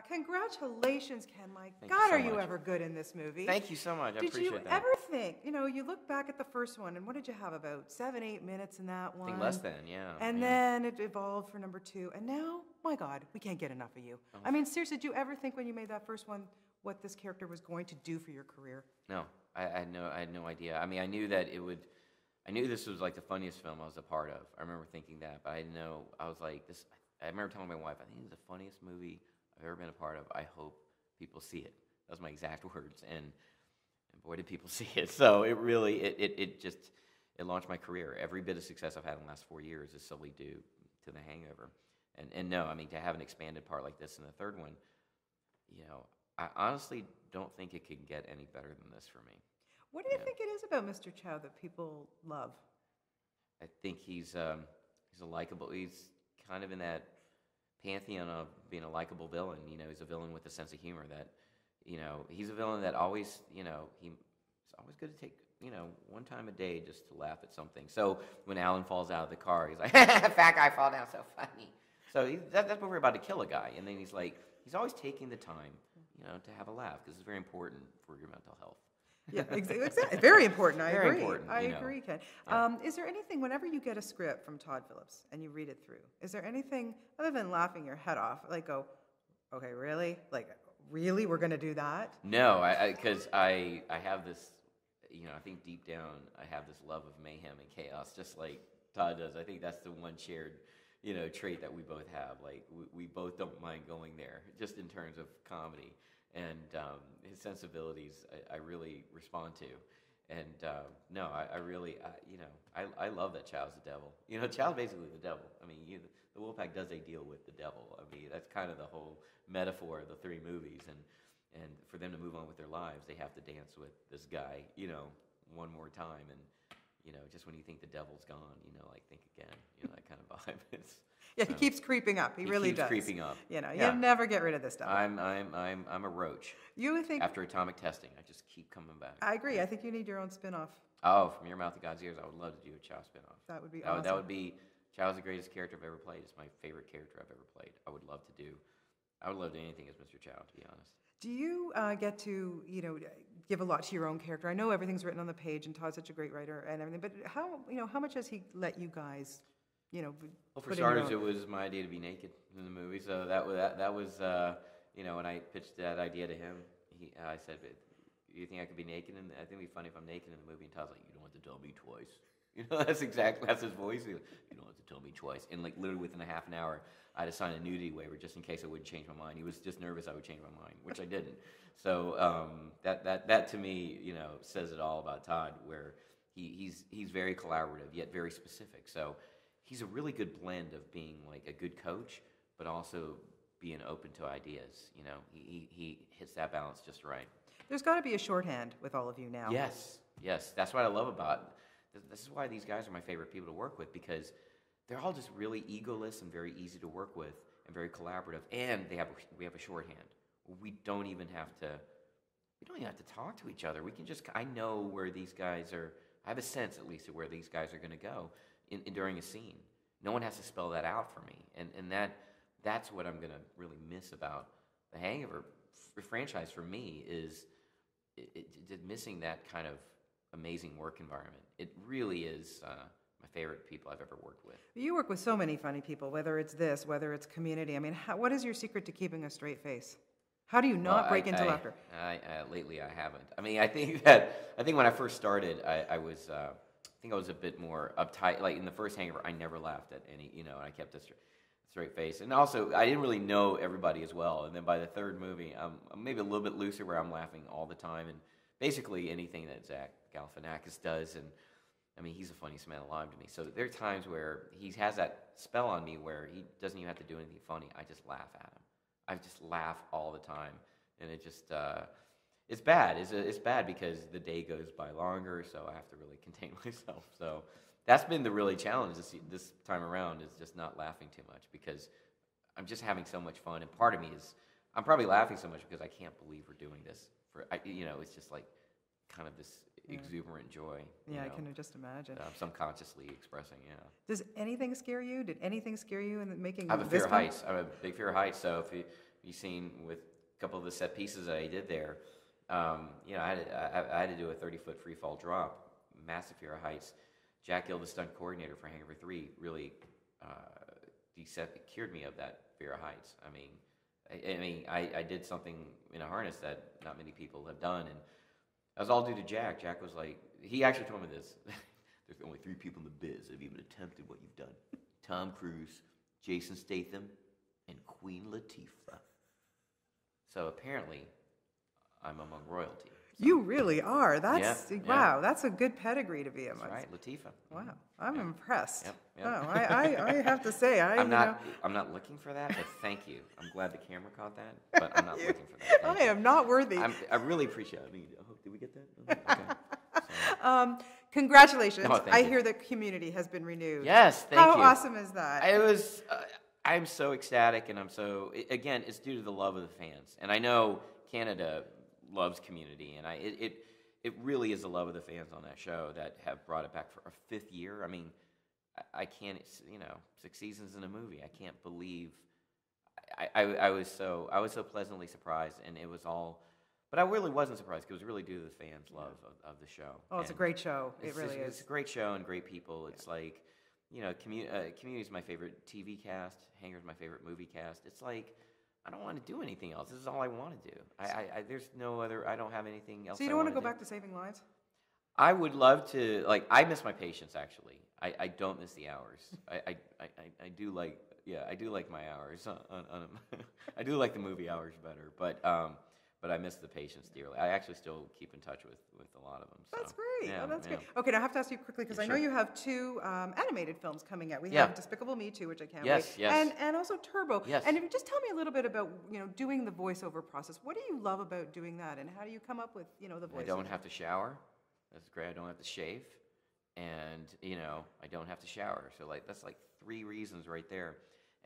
Congratulations, Ken. My Thank God, you so are you much. ever good in this movie? Thank you so much. I Did appreciate you that. ever think, you look back at the first one, and what did you have, about 7, 8 minutes in that one? I think less than, yeah. And yeah. then it evolved for number 2, and now, my God, we can't get enough of you. Oh. I mean, seriously, did you ever think when you made that first one what this character was going to do for your career? No, I had no idea. I mean, I knew that I knew this was like the funniest film I was a part of. I remember thinking that, but I didn't know. I was like, this. I remember telling my wife, I think this is the funniest movie I've ever been a part of. I hope people see it. That was my exact words, and boy, did people see it. So it really, it launched my career. Every bit of success I've had in the last 4 years is solely due to The Hangover. And no, I mean, to have an expanded part like this in the third one, I honestly don't think it could get any better than this for me. What do you think it is about Mr. Chow that people love? I think he's a likable. He's kind of in that pantheon of being a likable villain. He's a villain with a sense of humor. That, he's a villain that always, he's always good to take, one time a day just to laugh at something. So when Alan falls out of the car, he's like, "Fat guy fall down, so funny." So that's when we're about to kill a guy, and then he's always taking the time, to have a laugh, because it's very important for your mental health. Yeah, exactly. Very important. I Very agree. important, I agree, Ken. Yeah. Is there anything, whenever you get a script from Todd Phillips and you read it through, is there anything other than laughing your head off, like go, okay, really? Like, really? We're going to do that? No, because I have this, I think deep down I have this love of mayhem and chaos, just like Todd does. I think that's the one shared, trait that we both have. Like, we both don't mind going there, just in terms of comedy. And his sensibilities, I really respond to. And no, I really, I love that Chow's the devil. Chow's basically the devil. I mean, the Wolfpack does a deal with the devil. I mean, that's kind of the whole metaphor of the 3 movies. And for them to move on with their lives, they have to dance with this guy, one more time. And, just when you think the devil's gone, think again, that kind of vibe. Yeah, he keeps creeping up. He really does. He keeps creeping up. You never get rid of this stuff. I'm a roach. You think after atomic testing, I just keep coming back. I agree. I think you need your own spin-off. Oh, From Your Mouth to God's Ears, I would love to do a Chow spin-off. That would be awesome. That would be Chow's the greatest character I've ever played. It's my favorite character I've ever played. I would love to do anything as Mr. Chow, to be honest. Do you get to, give a lot to your own character? I know everything's written on the page, and Todd's such a great writer and everything, but how much has he let you guys, well, for starters, it was my idea to be naked in the movie, so that was when I pitched that idea to him, I said, "You think I could be naked? And I think it'd be funny if I'm naked in the movie." And Todd's like, "You don't have to tell me twice." That's his voice. He's like, "You don't have to tell me twice." And literally within a half an hour, I had to sign a nudity waiver just in case I wouldn't change my mind. He was just nervous I would change my mind, which I didn't. So that to me, says it all about Todd, where he's very collaborative yet very specific. So he's a really good blend of being like a good coach, but also being open to ideas. He hits that balance just right. There's got to be a shorthand with all of you now. Yes. That's what I love about it. This is why these guys are my favorite people to work with, because they're all just really egoless and very easy to work with and very collaborative. And we have a shorthand. We don't even have to talk to each other. We can just, I know where these guys are. I have a sense, at least, of where these guys are going to go during a scene. No one has to spell that out for me. And that's what I'm going to really miss about the Hangover franchise for me, is missing that kind of amazing work environment. It really is my favorite people I've ever worked with. You work with so many funny people, whether it's this, whether it's Community. I mean, what is your secret to keeping a straight face? How do you not break into laughter? Lately, I haven't. I mean, I think when I first started, I was a bit more uptight. Like in the first Hangover, I never laughed at any, and I kept a straight face. And also, I didn't really know everybody as well. And then by the third movie, I'm maybe a little bit looser, where I'm laughing all the time, and basically anything that Zach Galifiankis does. And I mean, he's the funniest man alive to me. So there are times where he has that spell on me where he doesn't even have to do anything funny. I just laugh at him. I just laugh all the time, and it just it's bad. It's bad because the day goes by longer, so I have to really contain myself. So that's been the really challenge this time around, is just not laughing too much, because I'm just having so much fun. And part of me is, I'm probably laughing so much because I can't believe we're doing this. It's just like kind of this exuberant joy. Yeah, I can just imagine. I'm subconsciously expressing, Does anything scare you? Did anything scare you in making I have a fear of heights. I have a big fear of heights. So you've seen with a couple of the set pieces that I did there. You know, I had to do a 30-foot free fall drop, massive fear of heights. Jack Gill, the stunt coordinator for Hangover 3, really cured me of that fear of heights. I did something in a harness that not many people have done, and that was all due to Jack. Jack was like, he actually told me this. There's only 3 people in the biz that have even attempted what you've done: Tom Cruise, Jason Statham, and Queen Latifah. So apparently, I'm among royalty. So. You really are. That's wow. That's a good pedigree to be amongst. That's right, Latifah. Wow, I'm impressed. Yep. Oh, I have to say, I'm not looking for that, but thank you. I'm glad the camera caught that, but I'm not looking for that. I am not worthy. I really appreciate it. Did we get that? Okay. So. Congratulations. Oh, I hear the community has been renewed. Yes, thank you. How awesome is that? It was. I'm so ecstatic, and again, it's due to the love of the fans, and I know Canada loves Community, and it really is the love of the fans on that show that have brought it back for a 5th year. I mean, I can't, 6 seasons in a movie. I can't believe. I was so pleasantly surprised, and it was all. But I really wasn't surprised because it was really due to the fans' love of the show. Oh, it's a great show. It really is. It's a great show and great people. It's like, Community is my favorite TV cast. Hanger's my favorite movie cast. It's like, I don't want to do anything else. This is all I want to do. There's no other. I don't have anything else. So you don't want to go back to saving lives? I would love to. Like, I miss my patients actually. I don't miss the hours. I do like. Yeah, I do like my hours. I do like the movie hours better, but I miss the patients dearly. I actually still keep in touch with a lot of them. So. That's great. Yeah, that's great. Okay, now I have to ask you quickly because I know you have 2 animated films coming out. We have Despicable Me 2, which I can't wait. Yes. And also Turbo. Yes. And if you just tell me a little bit about doing the voiceover process. What do you love about doing that, and how do you come up with the voice? I don't have to shower. That's great. I don't have to shave, and I don't have to shower. So that's 3 reasons right there.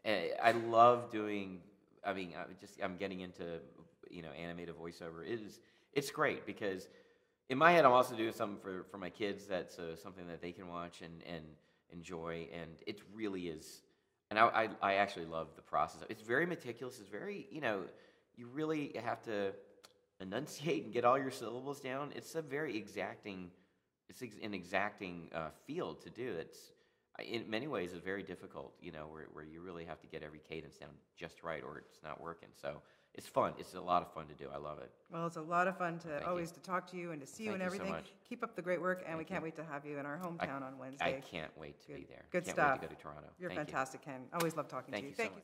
I love doing. I'm getting into animated voiceover. It's great because in my head I'm also doing something for my kids that's something that they can watch and enjoy, and it really is. And I actually love the process. It's very meticulous. It's very you really have to enunciate and get all your syllables down. It's a very exacting. It's an exacting field to do. It's in many ways is very difficult. Where you really have to get every cadence down just right, or it's not working. So. It's fun. It's a lot of fun to do. I love it. Well, it's a lot of fun to to talk to you and to see you and everything. So much. Keep up the great work, and we can't wait to have you in our hometown on Wednesday. I can't wait to be there. Good can't stuff. Wait to go to Toronto. You're fantastic, Ken. Always love talking to you. Thank you so much.